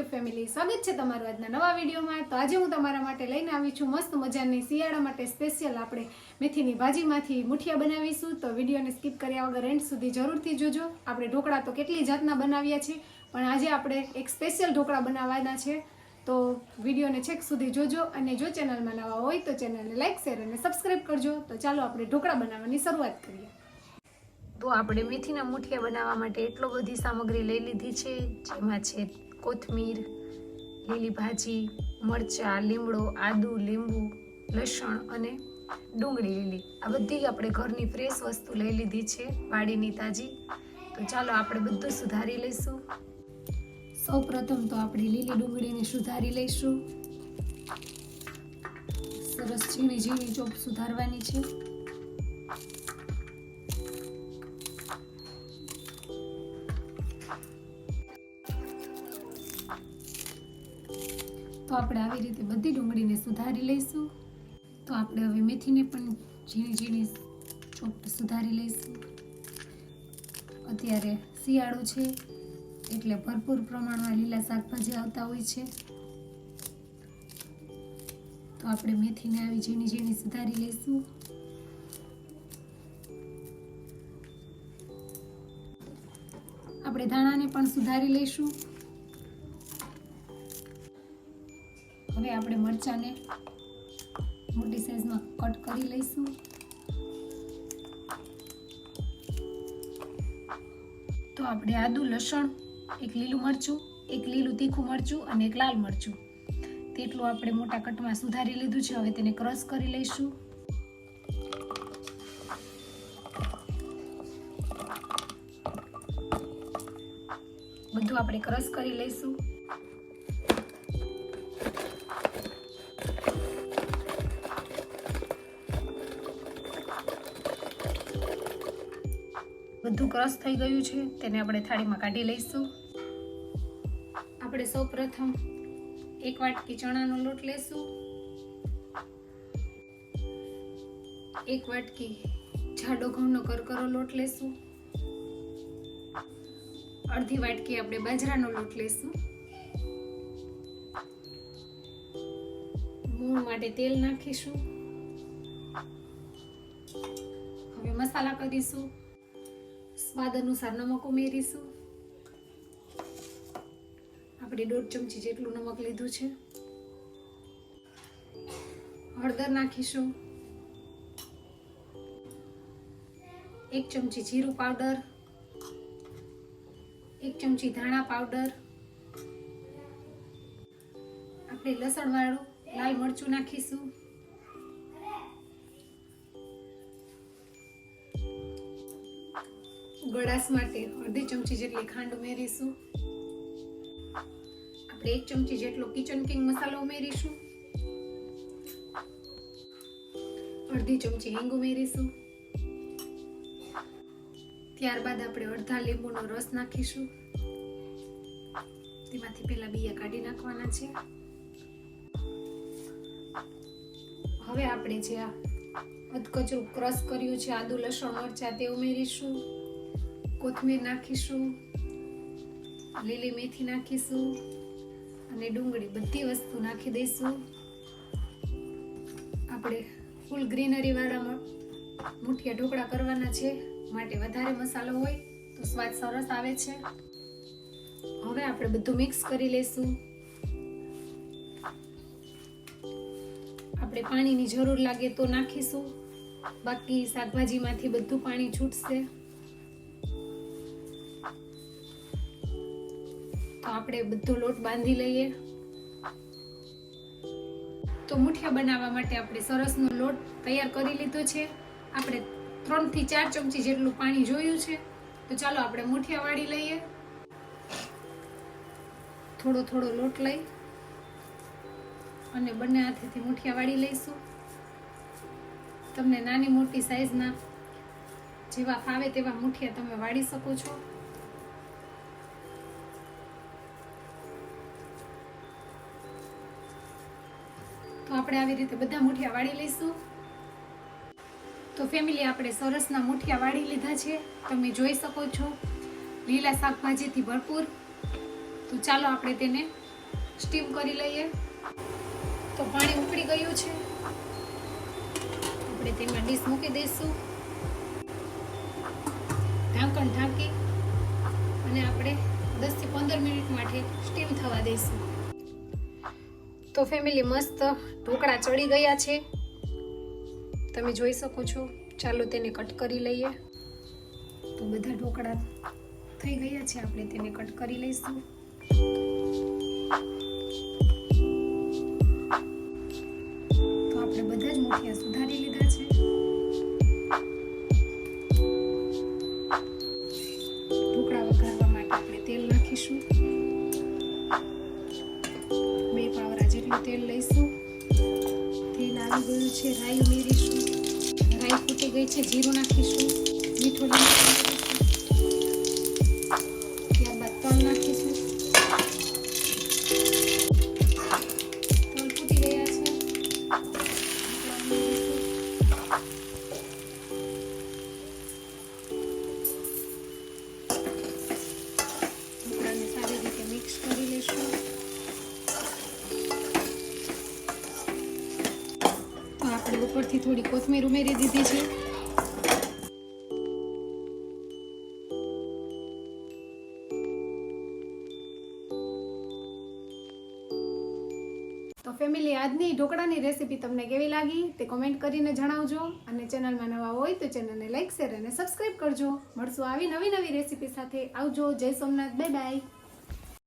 YouTube family, સ્વાગત છે તમારું આજના નવા વિડીયોમાં। તો આજે હું તમારા માટે લઈને આવી છું મસ્ત મજાની શિયાળા માટે સ્પેશિયલ આપણે મેથીની ભાજીમાંથી મુઠિયા બનાવીશું। તો વિડીયોને સ્કીપ કર્યા વગર એન્ડ સુધી જરૂરથી જોજો। આપણે ઢોકળા તો કેટલી જાતના બનાવ્યા છે, પણ આજે આપણે એક સ્પેશિયલ ઢોકળા બનાવવાના છે। તો વિડીયોને છેક સુધી જોજો અને જો ચેનલમાં નવા હોય તો ચેનલને લાઈક, શેર અને સબસ્ક્રાઈબ કરજો। તો ચાલો આપણે ઢોકળા બનાવવાની શરૂઆત કરીએ। તો આપણે મેથીના મુઠિયા બનાવવા માટે એટલો બધી સામગ્રી લઈ લીધી છે, જેમાં છે કોથમીર, લીલી ભાજી, મરચાં, લીમડો, આદુ, લીંબુ, લસણ અને ડુંગળી લીલી। આ બધી આપણે ઘરની ફ્રેશ વસ્તુ લઈ લીધી છે, વાડીની તાજી। તો ચાલો આપણે બધું સુધારી લઈશું। સૌપ્રથમ તો આપણે લીલી ડુંગળીને સુધારી લઈશું। સરસ ઝીણી ઝીણી ચોપ સુધારવાની છે। તો આપણે આવી રીતે બધી ડુંગળીને સુધારી લઈશું। તો આપણે હવે મેથીને પણ ઝીણી ઝીણી ચોપ સુધારી લઈશું। અત્યારે શિયાળો છે એટલે ભરપૂર પ્રમાણમાં લીલા શાકભાજી આવતા હોય છે। તો આપણે મેથીને આવી ઝીણી ઝીણી સુધારી લઈશું। આપણે ધાણાને પણ સુધારી લઈશું। હવે આપણે મરચાંને મોટી સાઈઝમાં કટ કરી લઈશું। તો આપણે આદુ, લસણ, એક લીલું મરચું, એક લીલું તીખું મરચું અને એક લાલ મરચું તેટલું આપણે મોટા કટમાં સુધારી લીધું છે। હવે તેને ક્રશ કરી લઈશું। બધું આપણે ક્રશ કરી લઈશું। બધું ક્રશ થઈ ગયું છે, તેને આપણે થાળીમાં કાઢી લઈશું। આપણે સૌપ્રથમ એક વાટકી ચણાનો લોટ લેશું, એક વાટકી જાડો ઘઉંનો કરકરો લોટ લેશું, અડધી વાટકી આપણે બાજરાનો લોટ લેશું, મૂળ માટે તેલ નાખીશું। હવે મસાલા કરીશું। સ્વાદ અનુસાર નમક ઉમેરીશું। આપણે 1.5 ચમચી જેટલું નમક લીધું છે। હળદર નાખીશું, 1 ચમચી જીરું પાવડર, 1 ચમચી ધાણા પાવડર, આપણે લસણ વાળું લાલ મરચું નાખીશું, ગળાશ માટે અડધી ચમચી જેટલી ખાંડ ઉમેરીશું। આપણે 1 ચમચી જેટલો કિચન કિંગ મસાલો ઉમેરીશું, અડધી ચમચી હિંગ ઉમેરીશું। ત્યારબાદ આપણે અડધા લીંબુનો રસ નાખીશું। તેમાંથી પહેલા બીયા કાઢી નાખવાના છે। હવે આપણે જે આ અધકચરું ક્રશ કર્યું છે આદુ, લસણ, મરચાં તે ઉમેરીશું। કોથમીર નાખીશું, લીલી મેથી નાખીશું અને ડુંગળી બધી વસ્તુ નાખી દઈશું। આપણે ફૂલ ગ્રીનરી વાળા મુઠિયા ઢોકળા કરવાના છે, માટે વધારે મસાલો હોય તો સ્વાદ સરસ આવે છે। હવે આપણે બધું મિક્સ કરી લઈશું। આપણે પાણીની જરૂર લાગે તો નાખીશું, બાકી શાકભાજીમાંથી બધું પાણી છૂટશે। તો આપણે બધો લોટ બાંધી લઈએ। તો મુઠિયા બનાવવા માટે આપણે સરસનો લોટ તૈયાર કરી લીધો છે। આપણે 3 થી 4 ચમચી જેટલું પાણી જોયું છે। તો ચાલો આપણે મુઠિયા વાળી લઈએ। થોડો થોડો લોટ લઈ અને બંને હાથેથી મુઠિયા વાળી લઈશું। તમને નાની મોટી સાઈઝના જેવા ફાવે તેવા મુઠિયા તમે વાળી શકો છો। તો આપણે આવી રીતે બધા મુઠિયા વાળી લઈશું। તો ફેમિલી, આપણે સરસના મુઠિયા વાળી લીધા છે, તમે જોઈ શકો છો, લીલા શાકભાજીથી ભરપૂર। તો ચાલો આપણે તેને સ્ટીમ કરી લઈએ. તો પાણી ઉકળી ગયું છે, આપણે તેમાં ડીશ મૂકી દઈશું, ઢાંકણ ઢાંકી અને આપણે 10 થી 15 મિનિટ માટે સ્ટીમ થવા દઈશું. તો ફેમિલી મસ્ત ઢોકળા ચડી ગયા છે, તમે જોઈ શકો છો. ચાલો તેને કટ કરી લઈએ. તો બધા ઢોકળા થઈ ગયા છે, આપણે તેને કટ કરી લઈશું. તો આપણે બધા જ મુઠિયા સુધારી લીધા છે. ઢોકળા વઘારવા માટે આપણે તેલ નાખીશું. 2 પાવરા જેટલું તેલ લઈશું. તેલ આવી ગયું છે, રાઈ ઉમેરીશું. રાઈ ફૂટી ગઈ છે, જીરું નાખીશું. મીઠું નાખીશું. ત્યારબાદ તલ નાખીશું. તલ ફૂટી ગયા છે. ઢોકળાને સારી રીતે મિક્સ કરી લઈશું. તો આપણે ઉપરથી થોડી કોથમીર ઉમેરી દીધી છે. તો ફેમિલી, આજની ઢોકળાની રેસીપી તમને કેવી લાગી તે કોમેન્ટ કરીને જણાવજો. અને ચેનલમાં નવા હોય તો ચેનલને લાઈક, શેર અને સબસ્ક્રાઈબ કરજો. મળશું આવી નવી રેસીપી સાથે. આવજો. જય સોમનાથ. Bye bye.